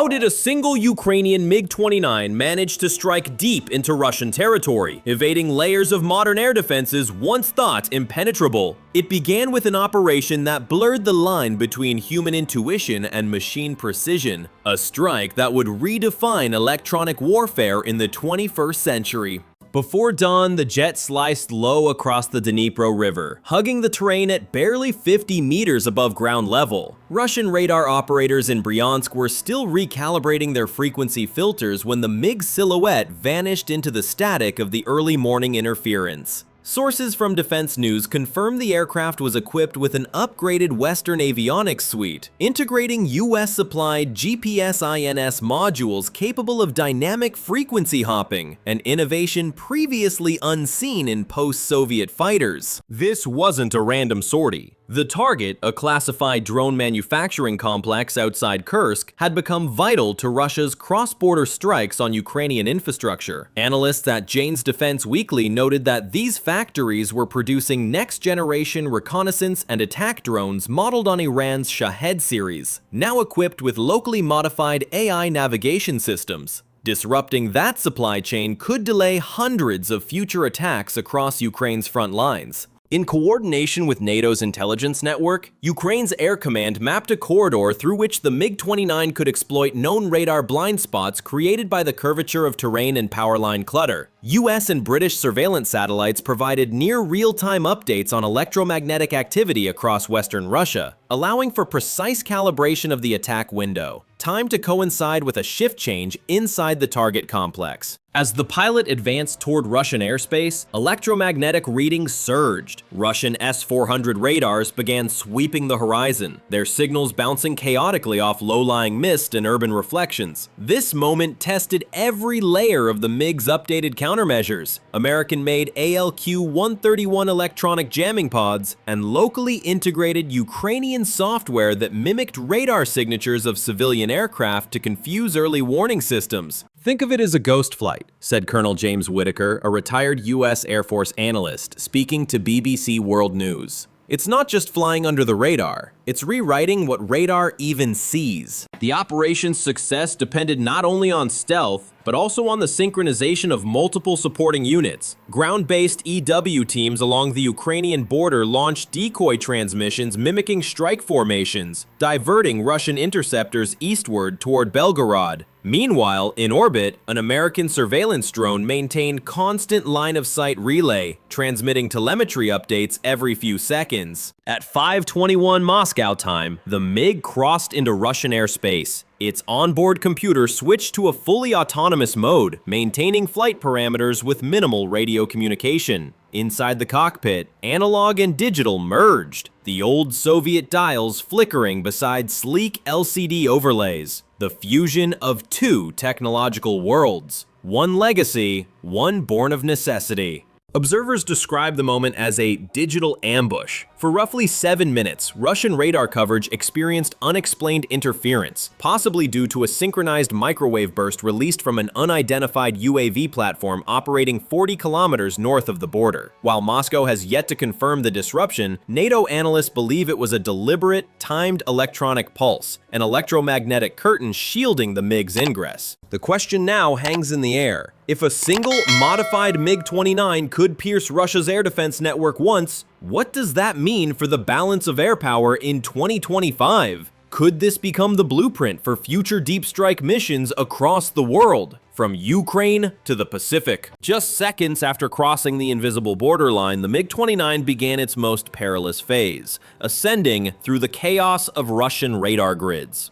How did a single Ukrainian MiG-29 manage to strike deep into Russian territory, evading layers of modern air defenses once thought impenetrable? It began with an operation that blurred the line between human intuition and machine precision, a strike that would redefine electronic warfare in the 21st century. Before dawn, the jet sliced low across the Dnipro River, hugging the terrain at barely 50 meters above ground level. Russian radar operators in Bryansk were still recalibrating their frequency filters when the MiG silhouette vanished into the static of the early morning interference. Sources from Defense News confirmed the aircraft was equipped with an upgraded Western avionics suite, integrating US-supplied GPS-INS modules capable of dynamic frequency hopping, an innovation previously unseen in post-Soviet fighters. This wasn't a random sortie. The target, a classified drone manufacturing complex outside Kursk, had become vital to Russia's cross-border strikes on Ukrainian infrastructure. Analysts at Jane's Defense Weekly noted that these factories were producing next-generation reconnaissance and attack drones modeled on Iran's Shahed series, now equipped with locally modified AI navigation systems. Disrupting that supply chain could delay hundreds of future attacks across Ukraine's front lines. In coordination with NATO's intelligence network, Ukraine's Air Command mapped a corridor through which the MiG-29 could exploit known radar blind spots created by the curvature of terrain and power line clutter. US and British surveillance satellites provided near real-time updates on electromagnetic activity across western Russia, allowing for precise calibration of the attack window, timed to coincide with a shift change inside the target complex. As the pilot advanced toward Russian airspace, electromagnetic readings surged. Russian S-400 radars began sweeping the horizon, their signals bouncing chaotically off low-lying mist and urban reflections. This moment tested every layer of the MiG's updated countermeasures, American-made ALQ-131 electronic jamming pods, and locally integrated Ukrainian software that mimicked radar signatures of civilian aircraft to confuse early warning systems. Think of it as a ghost flight, said Colonel James Whitaker, a retired U.S. Air Force analyst, speaking to BBC World News. It's not just flying under the radar, it's rewriting what radar even sees. The operation's success depended not only on stealth, but also on the synchronization of multiple supporting units. Ground-based EW teams along the Ukrainian border launched decoy transmissions mimicking strike formations, diverting Russian interceptors eastward toward Belgorod. Meanwhile, in orbit, an American surveillance drone maintained constant line-of-sight relay, transmitting telemetry updates every few seconds. At 5:21 Moscow time, the MiG crossed into Russian airspace. Its onboard computer switched to a fully autonomous mode, maintaining flight parameters with minimal radio communication. Inside the cockpit, analog and digital merged, the old Soviet dials flickering beside sleek LCD overlays. The fusion of two technological worlds, one legacy, one born of necessity. Observers describe the moment as a digital ambush. For roughly 7 minutes, Russian radar coverage experienced unexplained interference, possibly due to a synchronized microwave burst released from an unidentified UAV platform operating 40 kilometers north of the border. While Moscow has yet to confirm the disruption, NATO analysts believe it was a deliberate, timed electronic pulse, an electromagnetic curtain shielding the MiG's ingress. The question now hangs in the air. If a single, modified MiG-29 could pierce Russia's air defense network once, what does that mean for the balance of air power in 2025? Could this become the blueprint for future deep strike missions across the world, from Ukraine to the Pacific? Just seconds after crossing the invisible borderline, the MiG-29 began its most perilous phase, ascending through the chaos of Russian radar grids.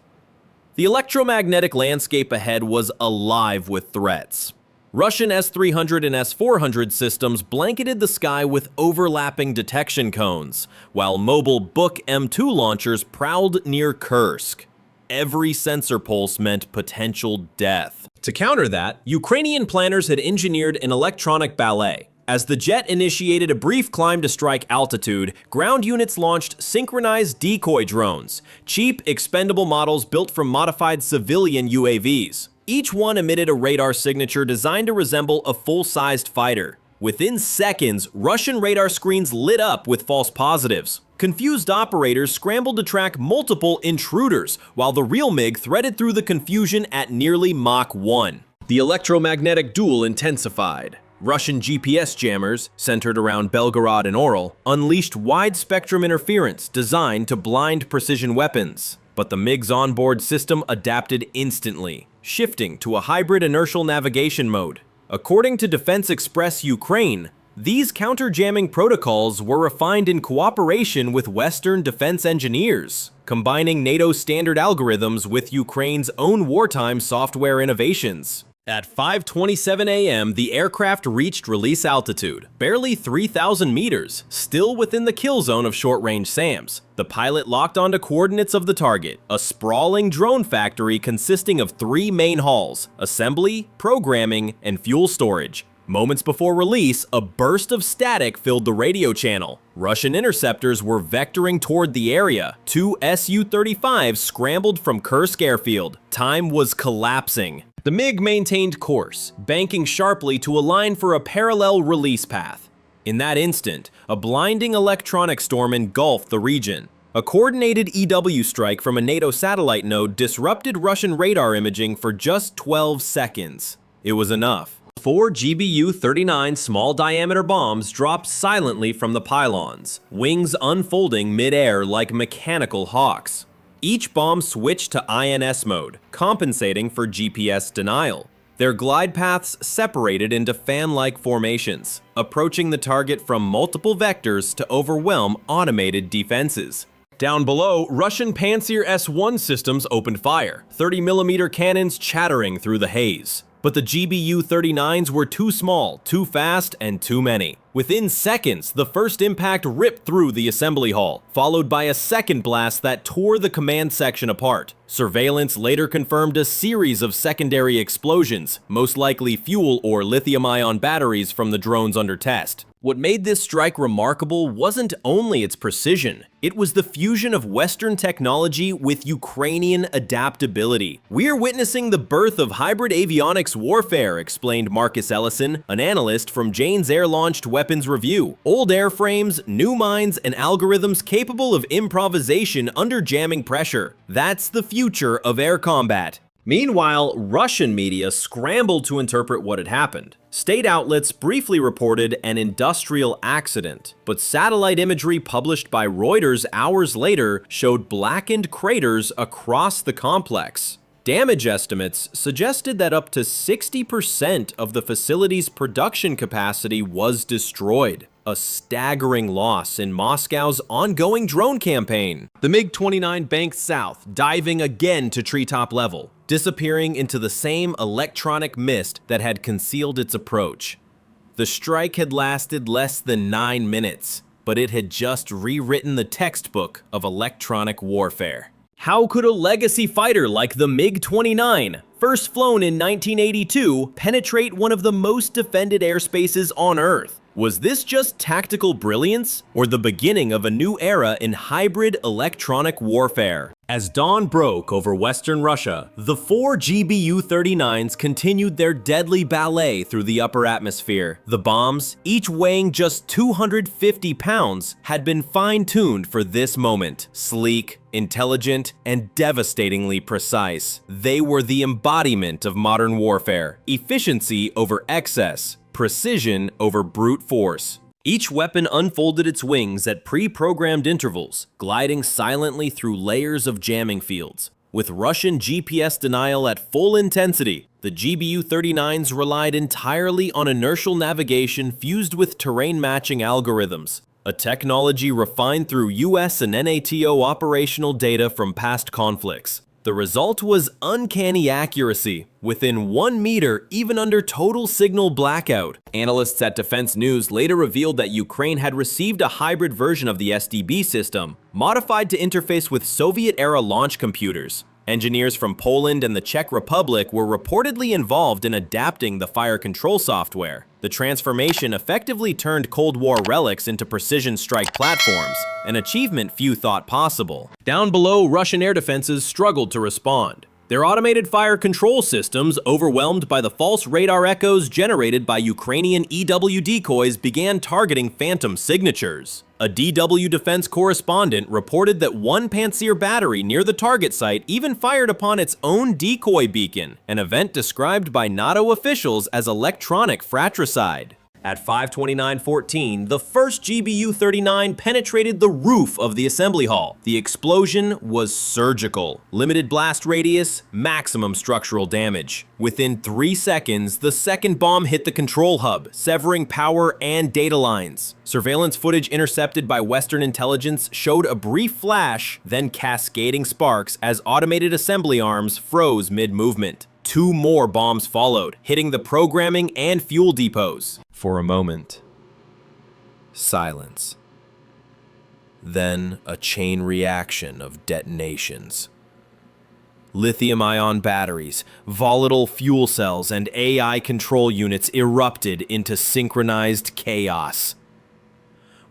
The electromagnetic landscape ahead was alive with threats. Russian S-300 and S-400 systems blanketed the sky with overlapping detection cones, while mobile Buk M2 launchers prowled near Kursk. Every sensor pulse meant potential death. To counter that, Ukrainian planners had engineered an electronic ballet. As the jet initiated a brief climb to strike altitude, ground units launched synchronized decoy drones, cheap, expendable models built from modified civilian UAVs. Each one emitted a radar signature designed to resemble a full-sized fighter. Within seconds, Russian radar screens lit up with false positives. Confused operators scrambled to track multiple intruders, while the real MiG threaded through the confusion at nearly Mach 1. The electromagnetic duel intensified. Russian GPS jammers, centered around Belgorod and Orel, unleashed wide-spectrum interference designed to blind precision weapons. But the MiG's onboard system adapted instantly, shifting to a hybrid inertial navigation mode. According to Defense Express Ukraine, these counter-jamming protocols were refined in cooperation with Western defense engineers, combining NATO's standard algorithms with Ukraine's own wartime software innovations. At 5:27 a.m., the aircraft reached release altitude, barely 3,000 meters, still within the kill zone of short-range SAMs. The pilot locked onto coordinates of the target, a sprawling drone factory consisting of 3 main halls: assembly, programming, and fuel storage. Moments before release, a burst of static filled the radio channel. Russian interceptors were vectoring toward the area. 2 Su-35s scrambled from Kursk airfield. Time was collapsing. The MiG maintained course, banking sharply to align for a parallel release path. In that instant, a blinding electronic storm engulfed the region. A coordinated EW strike from a NATO satellite node disrupted Russian radar imaging for just 12 seconds. It was enough. 4 GBU-39 small-diameter bombs dropped silently from the pylons, wings unfolding mid-air like mechanical hawks. Each bomb switched to INS mode, compensating for GPS denial. Their glide paths separated into fan-like formations, approaching the target from multiple vectors to overwhelm automated defenses. Down below, Russian Pantsir S-1 systems opened fire, 30mm cannons chattering through the haze. But the GBU-39s were too small, too fast, and too many. Within seconds, the first impact ripped through the assembly hall, followed by a second blast that tore the command section apart. Surveillance later confirmed a series of secondary explosions, most likely fuel or lithium-ion batteries from the drones under test. What made this strike remarkable wasn't only its precision, it was the fusion of Western technology with Ukrainian adaptability. We're witnessing the birth of hybrid avionics warfare, explained Marcus Ellison, an analyst from Jane's Air-Launched Weapons Review. Old airframes, new mines, and algorithms capable of improvisation under jamming pressure. That's the future of air combat. Meanwhile, Russian media scrambled to interpret what had happened. State outlets briefly reported an industrial accident, but satellite imagery published by Reuters hours later showed blackened craters across the complex. Damage estimates suggested that up to 60% of the facility's production capacity was destroyed, a staggering loss in Moscow's ongoing drone campaign. The MiG-29 banked south, diving again to treetop level, disappearing into the same electronic mist that had concealed its approach. The strike had lasted less than 9 minutes, but it had just rewritten the textbook of electronic warfare. How could a legacy fighter like the MiG-29, first flown in 1982, penetrate one of the most defended airspaces on Earth? Was this just tactical brilliance, or the beginning of a new era in hybrid electronic warfare? As dawn broke over Western Russia, the 4 GBU-39s continued their deadly ballet through the upper atmosphere. The bombs, each weighing just 250 pounds, had been fine-tuned for this moment. Sleek, intelligent, and devastatingly precise. They were the embodiment of modern warfare. Efficiency over excess. Precision over brute force. Each weapon unfolded its wings at pre-programmed intervals, gliding silently through layers of jamming fields. With Russian GPS denial at full intensity, the GBU-39s relied entirely on inertial navigation fused with terrain-matching algorithms, a technology refined through US and NATO operational data from past conflicts. The result was uncanny accuracy, within 1 meter even under total signal blackout. Analysts at Defense News later revealed that Ukraine had received a hybrid version of the SDB system, modified to interface with Soviet-era launch computers. Engineers from Poland and the Czech Republic were reportedly involved in adapting the fire control software. The transformation effectively turned Cold War relics into precision strike platforms, an achievement few thought possible. Down below, Russian air defenses struggled to respond. Their automated fire control systems, overwhelmed by the false radar echoes generated by Ukrainian EW decoys, began targeting phantom signatures. A DW defense correspondent reported that one Pantsir battery near the target site even fired upon its own decoy beacon, an event described by NATO officials as electronic fratricide. At 5:29:14, the first GBU-39 penetrated the roof of the assembly hall. The explosion was surgical. Limited blast radius, maximum structural damage. Within 3 seconds, the second bomb hit the control hub, severing power and data lines. Surveillance footage intercepted by Western intelligence showed a brief flash, then cascading sparks as automated assembly arms froze mid-movement. 2 more bombs followed, hitting the programming and fuel depots. For a moment, silence. Then a chain reaction of detonations. Lithium-ion batteries, volatile fuel cells, and AI control units erupted into synchronized chaos.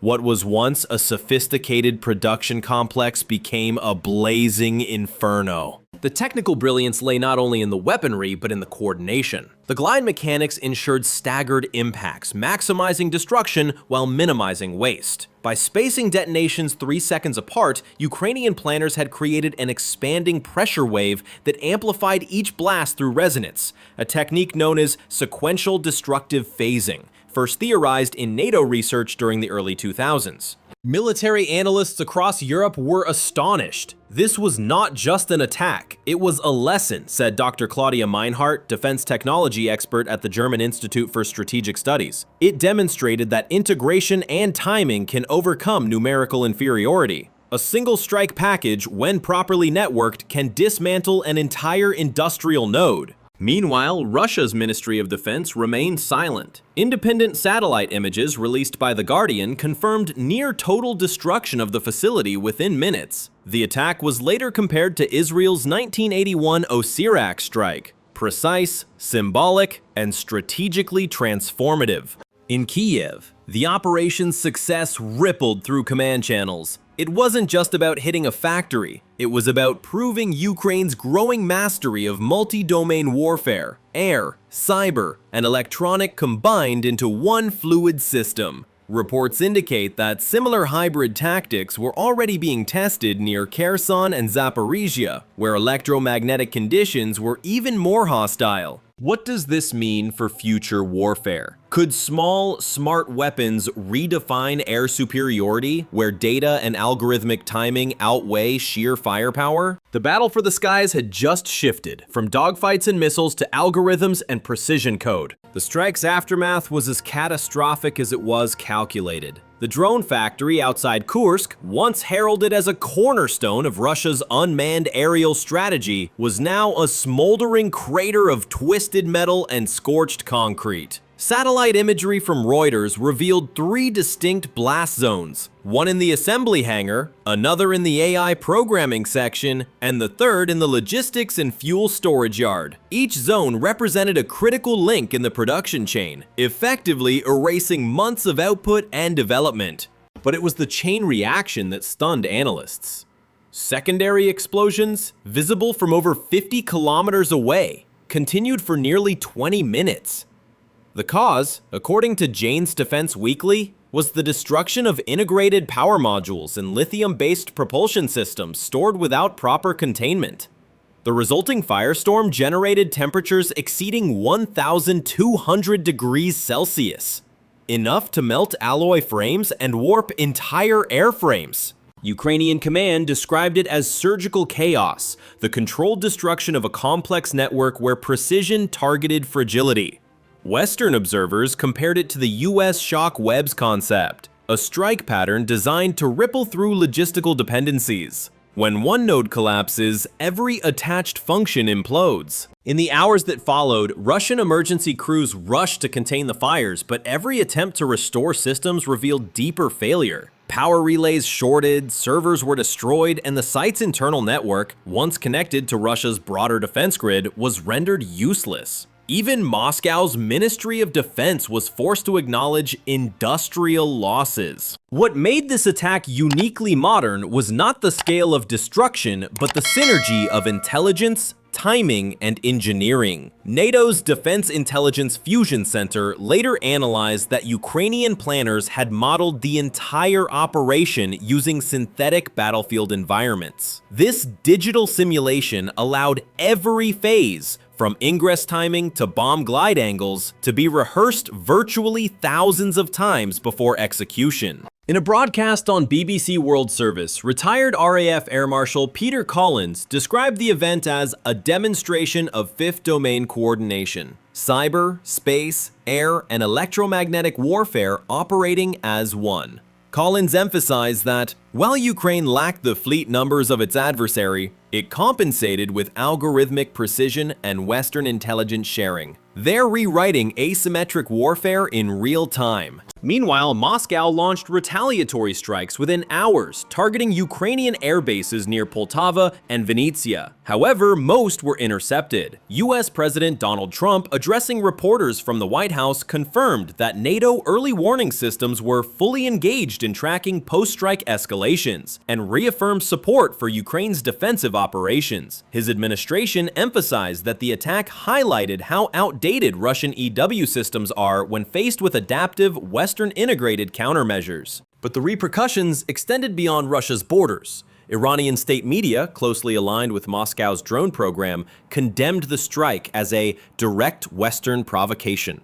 What was once a sophisticated production complex became a blazing inferno. The technical brilliance lay not only in the weaponry, but in the coordination. The glide mechanics ensured staggered impacts, maximizing destruction while minimizing waste. By spacing detonations 3 seconds apart, Ukrainian planners had created an expanding pressure wave that amplified each blast through resonance, a technique known as sequential destructive phasing, first theorized in NATO research during the early 2000s. Military analysts across Europe were astonished. This was not just an attack, it was a lesson, said Dr. Claudia Meinhardt, defense technology expert at the German Institute for Strategic Studies. It demonstrated that integration and timing can overcome numerical inferiority. A single strike package, when properly networked, can dismantle an entire industrial node. Meanwhile, Russia's Ministry of Defense remained silent. Independent satellite images released by The Guardian confirmed near-total destruction of the facility within minutes. The attack was later compared to Israel's 1981 Osirak strike. Precise, symbolic, and strategically transformative. In Kiev, the operation's success rippled through command channels. It wasn't just about hitting a factory, it was about proving Ukraine's growing mastery of multi-domain warfare, air, cyber, and electronic combined into one fluid system. Reports indicate that similar hybrid tactics were already being tested near Kherson and Zaporizhia, where electromagnetic conditions were even more hostile. What does this mean for future warfare? Could small, smart weapons redefine air superiority, where data and algorithmic timing outweigh sheer firepower? The battle for the skies had just shifted, from dogfights and missiles to algorithms and precision code. The strike's aftermath was as catastrophic as it was calculated. The drone factory outside Kursk, once heralded as a cornerstone of Russia's unmanned aerial strategy, was now a smoldering crater of twisted metal and scorched concrete. Satellite imagery from Reuters revealed 3 distinct blast zones, one in the assembly hangar, another in the AI programming section, and the third in the logistics and fuel storage yard. Each zone represented a critical link in the production chain, effectively erasing months of output and development. But it was the chain reaction that stunned analysts. Secondary explosions, visible from over 50 kilometers away, continued for nearly 20 minutes. The cause, according to Jane's Defense Weekly, was the destruction of integrated power modules and lithium-based propulsion systems stored without proper containment. The resulting firestorm generated temperatures exceeding 1,200 degrees Celsius, enough to melt alloy frames and warp entire airframes. Ukrainian command described it as surgical chaos, the controlled destruction of a complex network where precision targeted fragility. Western observers compared it to the US shock webs concept, a strike pattern designed to ripple through logistical dependencies. When one node collapses, every attached function implodes. In the hours that followed, Russian emergency crews rushed to contain the fires, but every attempt to restore systems revealed deeper failure. Power relays shorted, servers were destroyed, and the site's internal network, once connected to Russia's broader defense grid, was rendered useless. Even Moscow's Ministry of Defense was forced to acknowledge industrial losses. What made this attack uniquely modern was not the scale of destruction, but the synergy of intelligence, timing, and engineering. NATO's Defense Intelligence Fusion Center later analyzed that Ukrainian planners had modeled the entire operation using synthetic battlefield environments. This digital simulation allowed every phase, from ingress timing to bomb glide angles, to be rehearsed virtually thousands of times before execution. In a broadcast on BBC World Service, retired RAF Air Marshal Peter Collins described the event as a demonstration of fifth domain coordination. Cyber, space, air, and electromagnetic warfare operating as one. Collins emphasized that, while Ukraine lacked the fleet numbers of its adversary, it compensated with algorithmic precision and Western intelligence sharing. They're rewriting asymmetric warfare in real time. Meanwhile, Moscow launched retaliatory strikes within hours, targeting Ukrainian air bases near Poltava and Vinnytsia. However, most were intercepted. US President Donald Trump, addressing reporters from the White House, confirmed that NATO early warning systems were fully engaged in tracking post-strike escalations, and reaffirmed support for Ukraine's defensive operations. His administration emphasized that the attack highlighted how outdated Russian EW systems are when faced with adaptive, Western integrated countermeasures. But the repercussions extended beyond Russia's borders. Iranian state media, closely aligned with Moscow's drone program, condemned the strike as a direct Western provocation.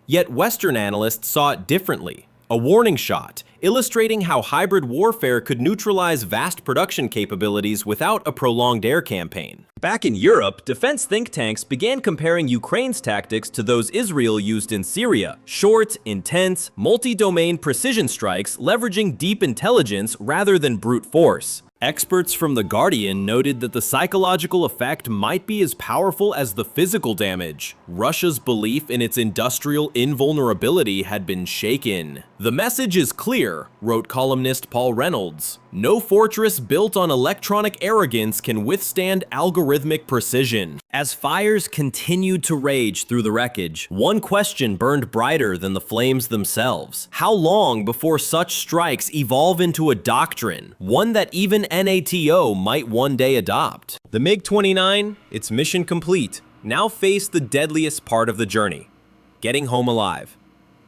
Yet Western analysts saw it differently. A warning shot, illustrating how hybrid warfare could neutralize vast production capabilities without a prolonged air campaign. Back in Europe, defense think tanks began comparing Ukraine's tactics to those Israel used in Syria. Short, intense, multi-domain precision strikes leveraging deep intelligence rather than brute force. Experts from The Guardian noted that the psychological effect might be as powerful as the physical damage. Russia's belief in its industrial invulnerability had been shaken. "The message is clear," wrote columnist Paul Reynolds. "No fortress built on electronic arrogance can withstand algorithmic precision." As fires continued to rage through the wreckage, one question burned brighter than the flames themselves. How long before such strikes evolve into a doctrine, one that even NATO might one day adopt? The MiG-29, its mission complete, now faced the deadliest part of the journey: getting home alive.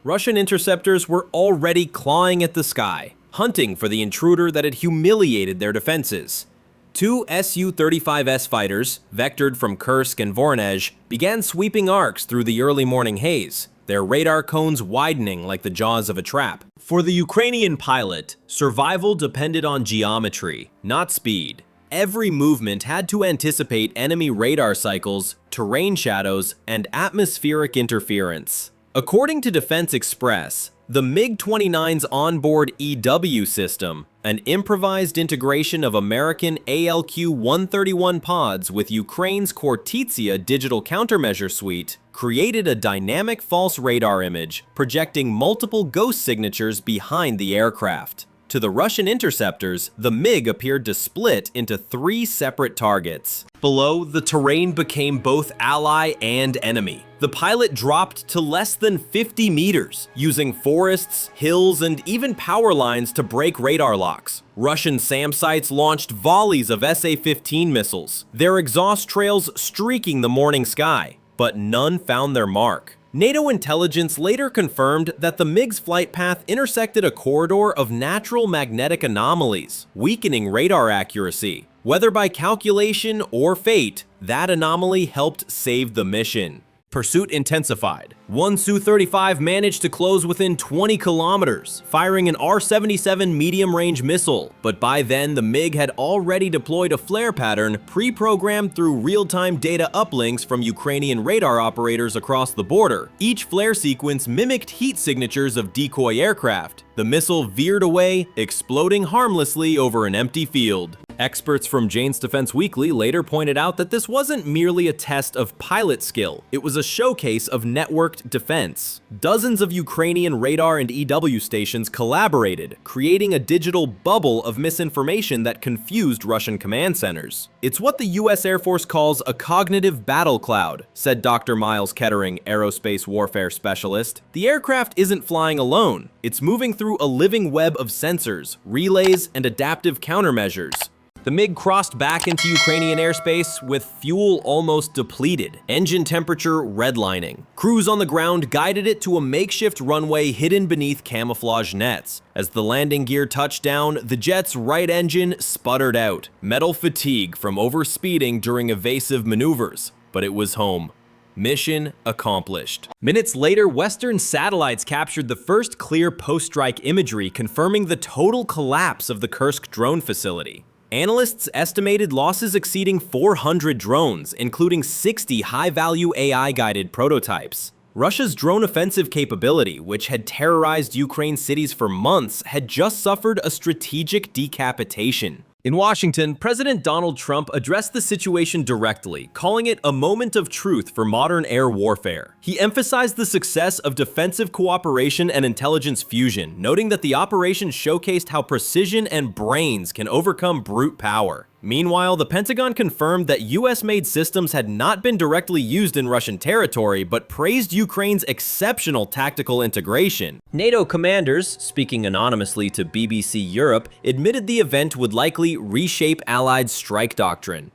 Russian interceptors were already clawing at the sky, hunting for the intruder that had humiliated their defenses. Two Su-35S fighters, vectored from Kursk and Voronezh, began sweeping arcs through the early morning haze, their radar cones widening like the jaws of a trap. For the Ukrainian pilot, survival depended on geometry, not speed. Every movement had to anticipate enemy radar cycles, terrain shadows, and atmospheric interference. According to Defense Express, the MiG-29's onboard EW system, an improvised integration of American ALQ-131 pods with Ukraine's Kortitsia digital countermeasure suite, created a dynamic false radar image, projecting multiple ghost signatures behind the aircraft. To the Russian interceptors, the MiG appeared to split into three separate targets. Below, the terrain became both ally and enemy. The pilot dropped to less than 50 meters, using forests, hills, and even power lines to break radar locks. Russian SAM sites launched volleys of SA-15 missiles, their exhaust trails streaking the morning sky, but none found their mark. NATO intelligence later confirmed that the MiG's flight path intersected a corridor of natural magnetic anomalies, weakening radar accuracy. Whether by calculation or fate, that anomaly helped save the mission. Pursuit intensified. One Su-35 managed to close within 20 kilometers, firing an R-77 medium-range missile, but by then the MiG had already deployed a flare pattern pre-programmed through real-time data uplinks from Ukrainian radar operators across the border. Each flare sequence mimicked heat signatures of decoy aircraft. The missile veered away, exploding harmlessly over an empty field. Experts from Jane's Defense Weekly later pointed out that this wasn't merely a test of pilot skill, it was a showcase of networked defense. Dozens of Ukrainian radar and EW stations collaborated, creating a digital bubble of misinformation that confused Russian command centers. It's what the US Air Force calls a cognitive battle cloud, said Dr. Miles Kettering, aerospace warfare specialist. The aircraft isn't flying alone, it's moving through a living web of sensors, relays, and adaptive countermeasures. The MiG crossed back into Ukrainian airspace with fuel almost depleted, engine temperature redlining. Crews on the ground guided it to a makeshift runway hidden beneath camouflage nets. As the landing gear touched down, the jet's right engine sputtered out, metal fatigue from overspeeding during evasive maneuvers. But it was home. Mission accomplished. Minutes later, Western satellites captured the first clear post-strike imagery confirming the total collapse of the Kursk drone facility. Analysts estimated losses exceeding 400 drones, including 60 high-value AI-guided prototypes. Russia's drone offensive capability, which had terrorized Ukraine cities for months, had just suffered a strategic decapitation. In Washington, President Donald Trump addressed the situation directly, calling it a moment of truth for modern air warfare. He emphasized the success of defensive cooperation and intelligence fusion, noting that the operation showcased how precision and brains can overcome brute power. Meanwhile, the Pentagon confirmed that US-made systems had not been directly used in Russian territory, but praised Ukraine's exceptional tactical integration. NATO commanders, speaking anonymously to BBC Europe, admitted the event would likely reshape Allied strike doctrine.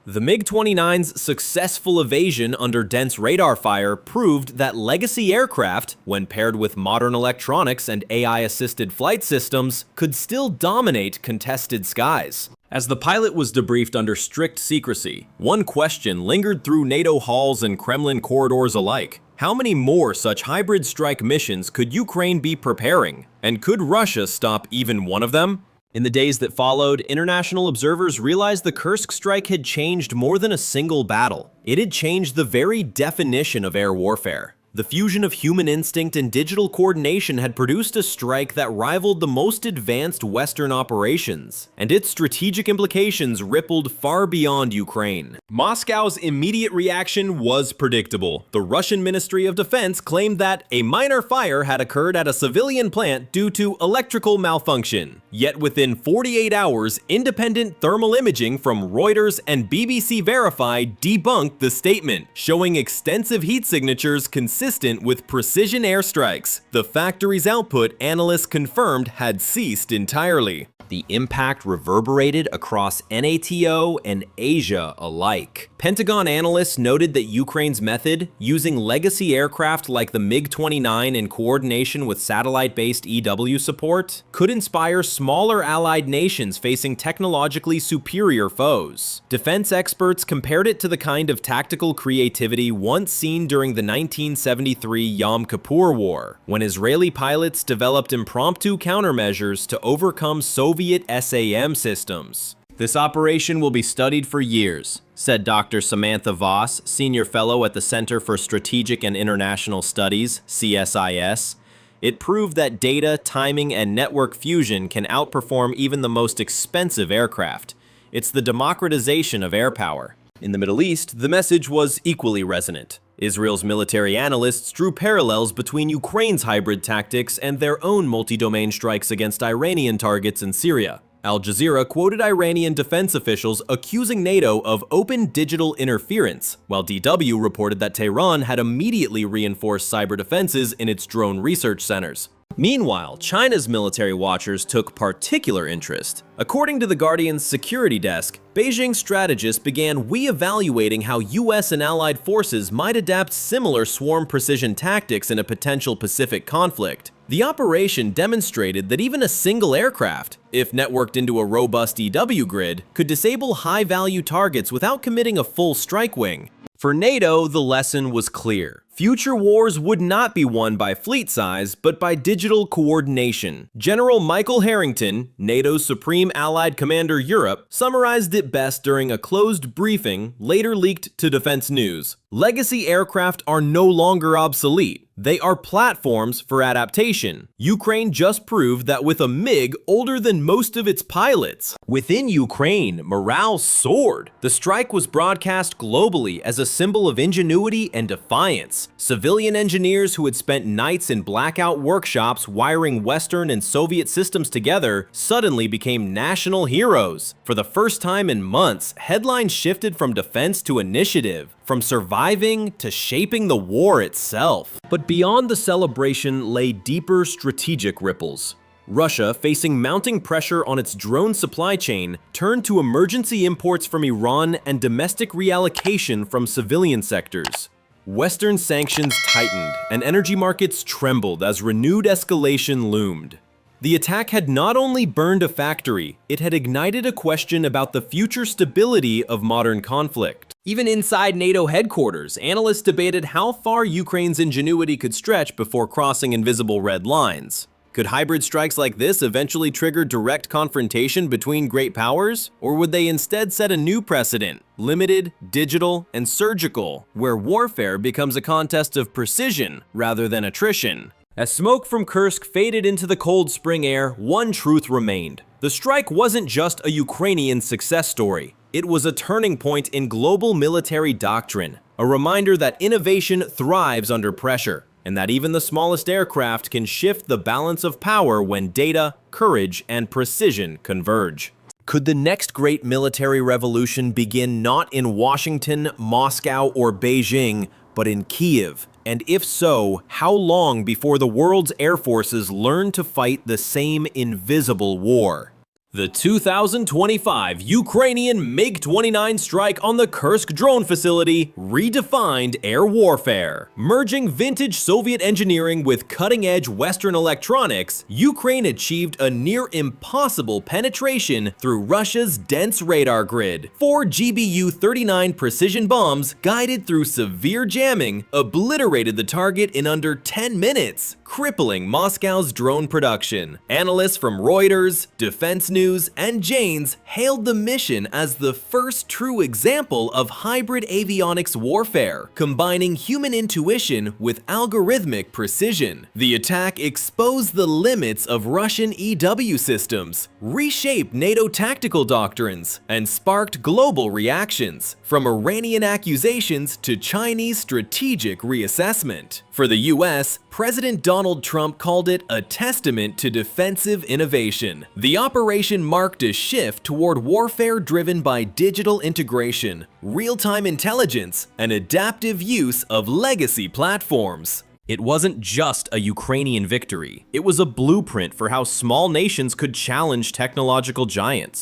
The MiG-29's successful evasion under dense radar fire proved that legacy aircraft, when paired with modern electronics and AI-assisted flight systems, could still dominate contested skies. As the pilot was debriefed under strict secrecy, one question lingered through NATO halls and Kremlin corridors alike. How many more such hybrid strike missions could Ukraine be preparing? And could Russia stop even one of them? In the days that followed, international observers realized the Kursk strike had changed more than a single battle. It had changed the very definition of air warfare. The fusion of human instinct and digital coordination had produced a strike that rivaled the most advanced Western operations, and its strategic implications rippled far beyond Ukraine. Moscow's immediate reaction was predictable. The Russian Ministry of Defense claimed that a minor fire had occurred at a civilian plant due to electrical malfunction. Yet within 48 hours, independent thermal imaging from Reuters and BBC Verify debunked the statement, showing extensive heat signatures consistent with precision airstrikes. The factory's output, analysts confirmed, had ceased entirely. The impact reverberated across NATO and Asia alike. Pentagon analysts noted that Ukraine's method, using legacy aircraft like the MiG-29 in coordination with satellite-based EW support, could inspire smaller allied nations facing technologically superior foes. Defense experts compared it to the kind of tactical creativity once seen during the 1973 Yom Kippur War, when Israeli pilots developed impromptu countermeasures to overcome Soviet SAM systems. This operation will be studied for years, said Dr. Samantha Voss, senior fellow at the Center for Strategic and International Studies, CSIS. It proved that data, timing, and network fusion can outperform even the most expensive aircraft. It's the democratization of air power. In the Middle East, the message was equally resonant. Israel's military analysts drew parallels between Ukraine's hybrid tactics and their own multi-domain strikes against Iranian targets in Syria. Al Jazeera quoted Iranian defense officials accusing NATO of open digital interference, while DW reported that Tehran had immediately reinforced cyber defenses in its drone research centers. Meanwhile, China's military watchers took particular interest. According to The Guardian's security desk, Beijing strategists began re-evaluating how US and allied forces might adapt similar swarm precision tactics in a potential Pacific conflict. The operation demonstrated that even a single aircraft, if networked into a robust EW grid, could disable high-value targets without committing a full strike wing. For NATO, the lesson was clear. Future wars would not be won by fleet size, but by digital coordination. General Michael Harrington, NATO's Supreme Allied Commander Europe, summarized it best during a closed briefing later leaked to Defense News. Legacy aircraft are no longer obsolete. They are platforms for adaptation. Ukraine just proved that with a MiG older than most of its pilots. Within Ukraine, morale soared. The strike was broadcast globally as a symbol of ingenuity and defiance. Civilian engineers who had spent nights in blackout workshops wiring Western and Soviet systems together suddenly became national heroes. For the first time in months, headlines shifted from defense to initiative, from surviving to shaping the war itself. But beyond the celebration lay deeper strategic ripples. Russia, facing mounting pressure on its drone supply chain, turned to emergency imports from Iran and domestic reallocation from civilian sectors. Western sanctions tightened, and energy markets trembled as renewed escalation loomed. The attack had not only burned a factory, it had ignited a question about the future stability of modern conflict. Even inside NATO headquarters, analysts debated how far Ukraine's ingenuity could stretch before crossing invisible red lines. Could hybrid strikes like this eventually trigger direct confrontation between great powers? Or would they instead set a new precedent, limited, digital, and surgical, where warfare becomes a contest of precision rather than attrition? As smoke from Kursk faded into the cold spring air, one truth remained. The strike wasn't just a Ukrainian success story. It was a turning point in global military doctrine, a reminder that innovation thrives under pressure, and that even the smallest aircraft can shift the balance of power when data, courage, and precision converge. Could the next great military revolution begin not in Washington, Moscow, or Beijing, but in Kiev? And if so, how long before the world's air forces learn to fight the same invisible war? The 2025 Ukrainian MiG-29 strike on the Kursk drone facility redefined air warfare. Merging vintage Soviet engineering with cutting-edge Western electronics, Ukraine achieved a near-impossible penetration through Russia's dense radar grid. 4 GBU-39 precision bombs, guided through severe jamming, obliterated the target in under 10 minutes, crippling Moscow's drone production. Analysts from Reuters, Defense News, and Jane's hailed the mission as the first true example of hybrid avionics warfare, combining human intuition with algorithmic precision. The attack exposed the limits of Russian EW systems, reshaped NATO tactical doctrines, and sparked global reactions, from Iranian accusations to Chinese strategic reassessment. For the US, President Donald Trump called it a testament to defensive innovation. The operation marked a shift toward warfare driven by digital integration, real-time intelligence, and adaptive use of legacy platforms. It wasn't just a Ukrainian victory. It was a blueprint for how small nations could challenge technological giants.